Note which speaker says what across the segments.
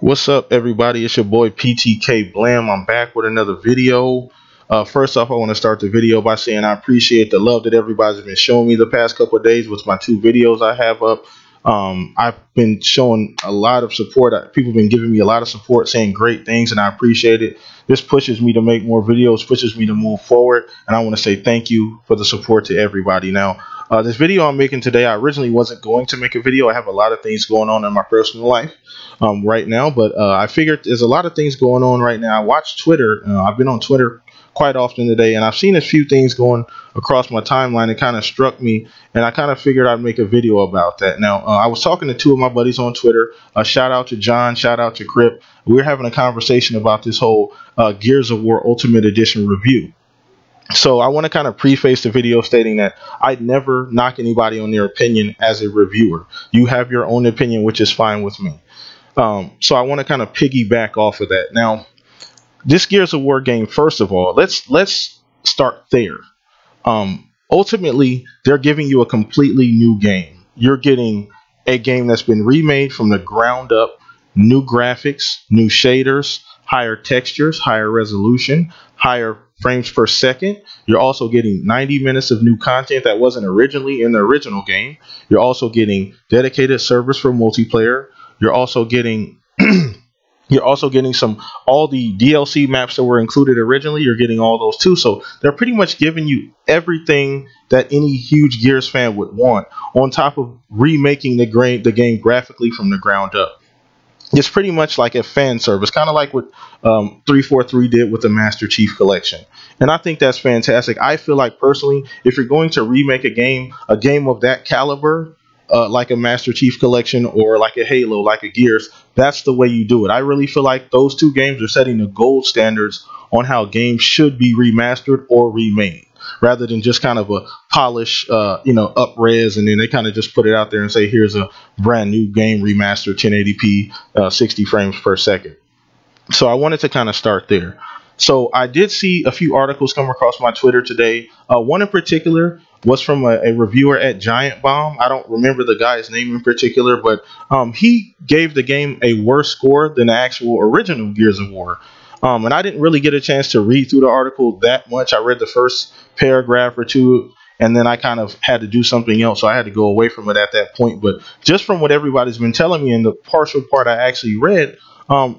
Speaker 1: What's up, everybody? It's your boy PTK Blam. I'm back with another video. First off, I want to start the video by saying I appreciate the love that everybody's been showing me the past couple of days with my two videos I have up. I've been showing a lot of support. People have been giving me a lot of support, saying great things, and I appreciate it. This pushes me to make more videos, pushes me to move forward, and I want to say thank you for the support to everybody. Now, this video I'm making today, I originally wasn't going to make a video. I have a lot of things going on in my personal life right now, but I figured there's a lot of things going on right now. I watch Twitter. I've been on Twitter quite often today, and I've seen a few things going across my timeline. It kind of struck me, and I kind of figured I'd make a video about that. Now, I was talking to two of my buddies on Twitter. Shout out to John, shout out to Crip. We were having a conversation about this whole Gears of War Ultimate Edition review. So I want to kind of preface the video stating that I'd never knock anybody on their opinion as a reviewer. You have your own opinion, which is fine with me. So I want to kind of piggyback off of that. Now, this Gears of War game, first of all, let's start there. Ultimately, they're giving you a completely new game. You're getting a game that's been remade from the ground up, new graphics, new shaders, higher textures, higher resolution, higher frames per second. You're also getting 90 minutes of new content that wasn't originally in the original game. You're also getting dedicated servers for multiplayer. You're also getting all the DLC maps that were included originally. You're getting all those too. So they're pretty much giving you everything that any huge Gears fan would want, on top of remaking the game graphically from the ground up. It's pretty much like a fan service, kind of like what 343 did with the Master Chief Collection. And I think that's fantastic. I feel like, personally, if you're going to remake a game of that caliber, like a Master Chief Collection or like a Halo, like a Gears, that's the way you do it. I really feel like those two games are setting the gold standards on how games should be remastered or remade, rather than just kind of a polish, up-res, and then they kind of just put it out there and say, here's a brand new game remastered 1080p, 60 frames per second. So I wanted to kind of start there. So I did see a few articles come across my Twitter today. One in particular was from a reviewer at Giant Bomb. I don't remember the guy's name in particular, but he gave the game a worse score than the actual original Gears of War. And I didn't really get a chance to read through the article that much. I read the first paragraph or two, and then I kind of had to do something else, so I had to go away from it at that point. But just from what everybody's been telling me, in the partial part I actually read,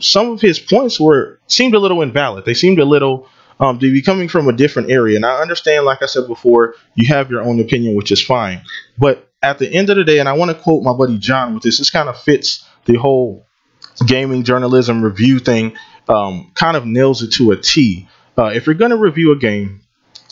Speaker 1: some of his points seemed a little invalid. They seemed a little to be coming from a different area. And I understand, like I said before, you have your own opinion, which is fine. But at the end of the day, and I want to quote my buddy John with this kind of fits the whole gaming journalism review thing, kind of nails it to a T. If you're going to review a game,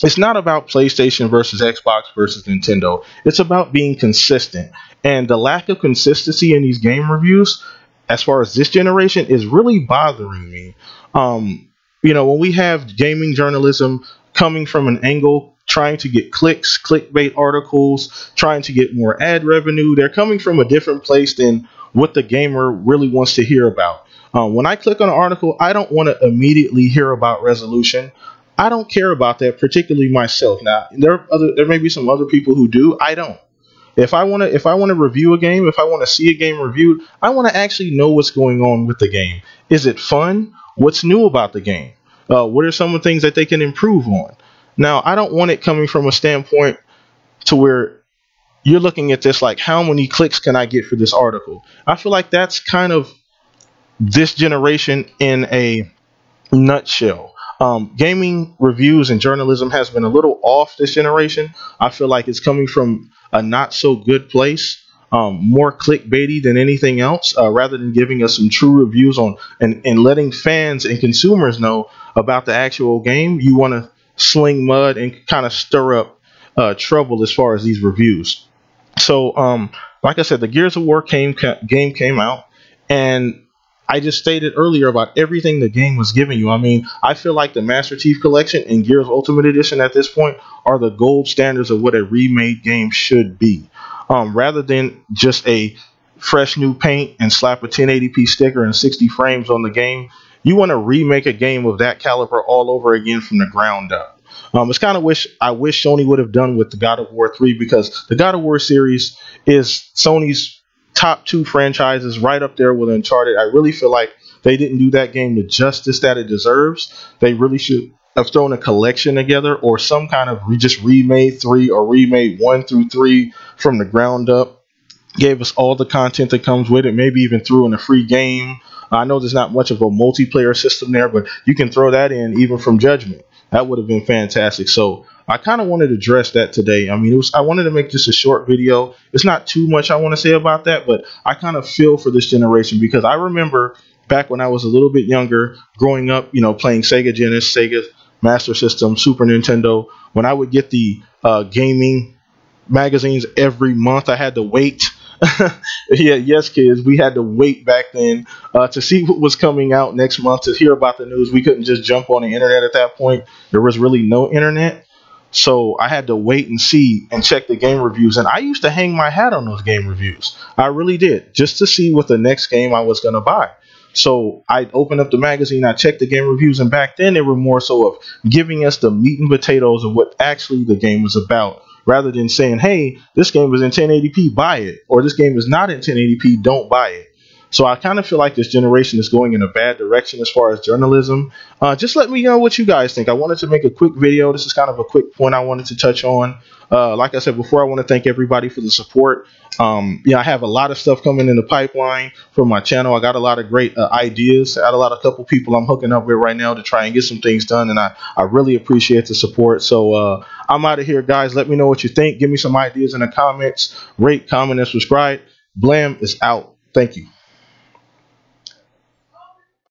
Speaker 1: it's not about PlayStation versus Xbox versus Nintendo. It's about being consistent. And the lack of consistency in these game reviews, as far as this generation, is really bothering me. When we have gaming journalism coming from an angle, trying to get clicks, clickbait articles, trying to get more ad revenue, they're coming from a different place than what the gamer really wants to hear about. When I click on an article, I don't want to immediately hear about resolution. I don't care about that, particularly myself. Now, there may be some other people who do. I don't. If I want to review a game, if I want to see a game reviewed, I want to actually know what's going on with the game. Is it fun? What's new about the game? What are some of the things that they can improve on? Now, I don't want it coming from a standpoint to where you're looking at this like, how many clicks can I get for this article? I feel like that's kind of this generation in a nutshell. Gaming reviews and journalism has been a little off this generation. I feel like it's coming from a not so good place, more clickbaity than anything else, rather than giving us some true reviews on and letting fans and consumers know about the actual game. You want to sling mud and kind of stir up trouble as far as these reviews. So like I said, the Gears of War game came out, and I just stated earlier about everything the game was giving you. I mean, I feel like the Master Chief Collection and Gears Ultimate Edition at this point are the gold standards of what a remade game should be. Rather than just a fresh new paint and slap a 1080p sticker and 60 frames on the game, you want to remake a game of that caliber all over again from the ground up. It's kind of I wish Sony would have done with the God of War 3, because the God of War series is Sony's top two franchises, right up there with Uncharted. I really feel like they didn't do that game the justice that it deserves. They really should have thrown a collection together, or some kind of just remade 3 or remade 1 through 3 from the ground up, gave us all the content that comes with it, maybe even threw in a free game. I know there's not much of a multiplayer system there, but you can throw that in even from Judgment. That would have been fantastic. So I kind of wanted to address that today. I mean, I wanted to make just a short video. It's not too much I want to say about that, but I kind of feel for this generation, because I remember back when I was a little bit younger, growing up, playing Sega Genesis, Sega Master System, Super Nintendo. When I would get the gaming magazines every month, I had to wait. Yeah, yes, kids, we had to wait back then to see what was coming out next month, to hear about the news. We couldn't just jump on the internet at that point. There was really no internet. So I had to wait and see and check the game reviews. And I used to hang my hat on those game reviews. I really did, just to see what the next game I was going to buy. So I'd open up the magazine, I checked the game reviews, and back then they were more so of giving us the meat and potatoes of what actually the game was about, rather than saying, hey, this game is in 1080p, buy it, or this game is not in 1080p, don't buy it. So I kind of feel like this generation is going in a bad direction as far as journalism. Just let me know what you guys think. I wanted to make a quick video. This is kind of a quick point I wanted to touch on. Like I said before, I want to thank everybody for the support. I have a lot of stuff coming in the pipeline for my channel. I got a lot of great ideas. I got a couple people I'm hooking up with right now to try and get some things done, and I really appreciate the support. So I'm out of here, guys. Let me know what you think. Give me some ideas in the comments. Rate, comment, and subscribe. Blam is out. Thank you.